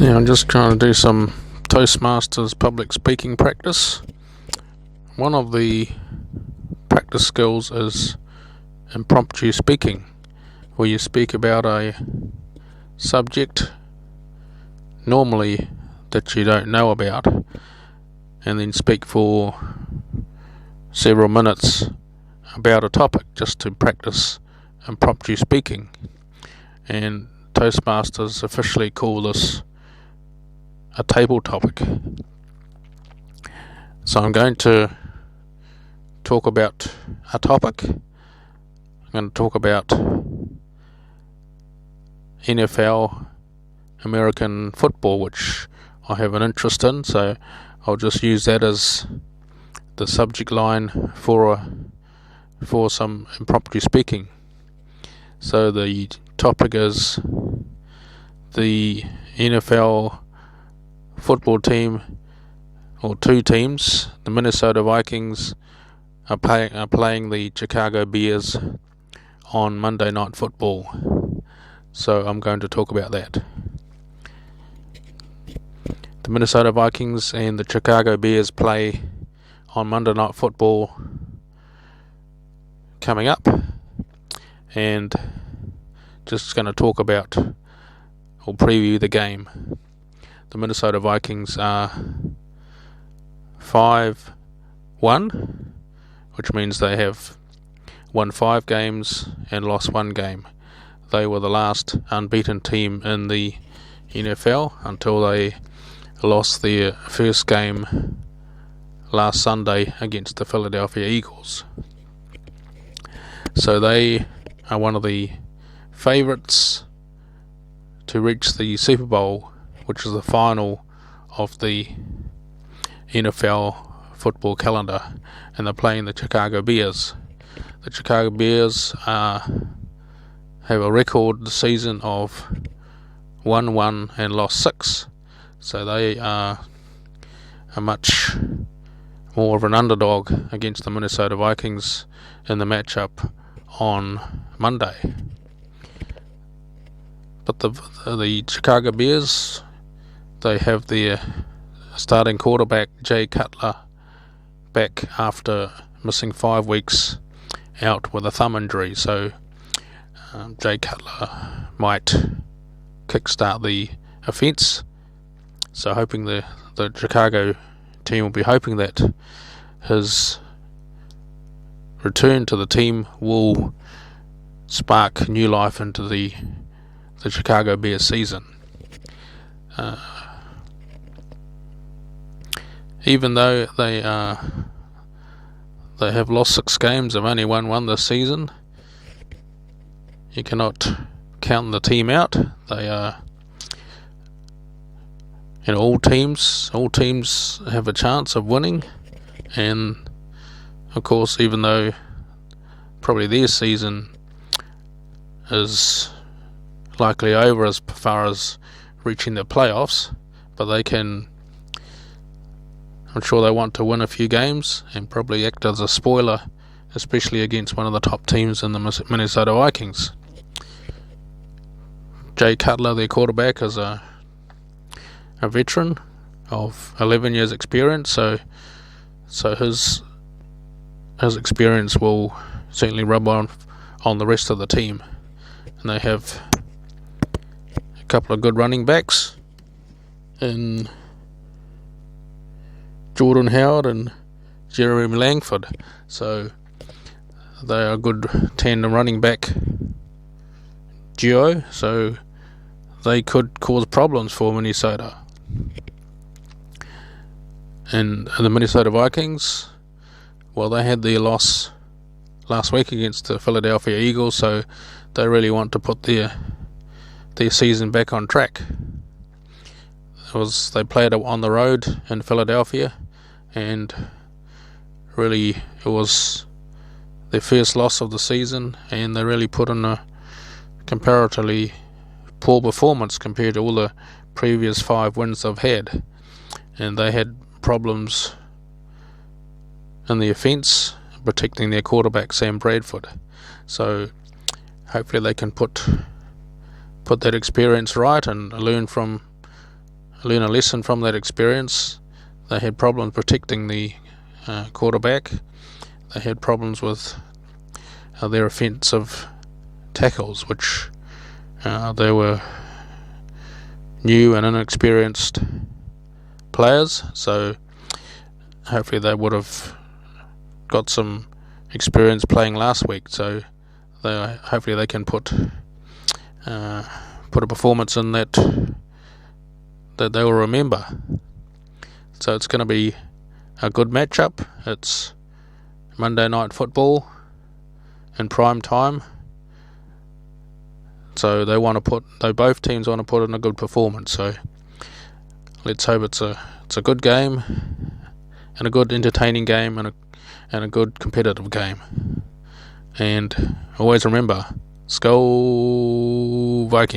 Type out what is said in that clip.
Yeah, I'm just trying to do some Toastmasters public speaking practice. One of the practice skills is impromptu speaking, where you speak about a subject normally that you don't know about, and then speak for several minutes about a topic just to practice impromptu speaking. And Toastmasters officially call this a table topic. So I'm going to talk about a topic. I'm going to talk about NFL American football, which I have an interest in, so I'll just use that as the subject line for some impromptu speaking. So the topic is the NFL football team, or two teams. The Minnesota Vikings are playing the Chicago Bears on Monday Night Football. So I'm going to talk about that. The Minnesota Vikings and the Chicago Bears play on Monday Night Football coming up, and just going to talk about or preview the game. The Minnesota Vikings are 5-1, which means they have won 5 games and lost 1 game. They were the last unbeaten team in the NFL until they lost their first game last Sunday against the Philadelphia Eagles. So they are one of the favourites to reach the Super Bowl, which is the final of the NFL football calendar, and they're playing the Chicago Bears. The Chicago Bears have a record season of 1-1 and lost 6, so they are a much more of an underdog against the Minnesota Vikings in the matchup on Monday. But the Chicago Bears, they have their starting quarterback Jay Cutler back after missing 5 weeks out with a thumb injury, so Jay Cutler might kickstart the offense. So hoping the Chicago team will be hoping that his return to the team will spark new life into the Chicago Bears season. Even though they have lost 6 games, they've only won 1 this season. You cannot count the team out. They are, all teams have a chance of winning, and of course, even though probably their season is likely over as far as reaching the playoffs, but I'm sure they want to win a few games and probably act as a spoiler, especially against one of the top teams in the Minnesota Vikings. Jay Cutler, their quarterback, is a veteran of 11 years experience, so his experience will certainly rub on the rest of the team. And they have a couple of good running backs in Jordan Howard and Jeremy Langford, so they are a good tandem running back duo, so they could cause problems for Minnesota. And the Minnesota Vikings, well, they had their loss last week against the Philadelphia Eagles, so they really want to put their season back on track. They played on the road in Philadelphia, and really it was their first loss of the season, and they really put in a comparatively poor performance compared to all the previous 5 wins they've had. And they had problems in the offense protecting their quarterback Sam Bradford, so hopefully they can put that experience right and learn from learn a lesson from that experience. They had problems protecting the quarterback. They had problems with their offensive tackles, which they were new and inexperienced players, so hopefully they would have got some experience playing last week, so hopefully they can put a performance in that they will remember. So it's going to be a good matchup. It's Monday night football in prime time, so both teams want to put in a good performance. So let's hope it's a good game, and a good entertaining game, and a good competitive game. And always remember, Skol Vikings.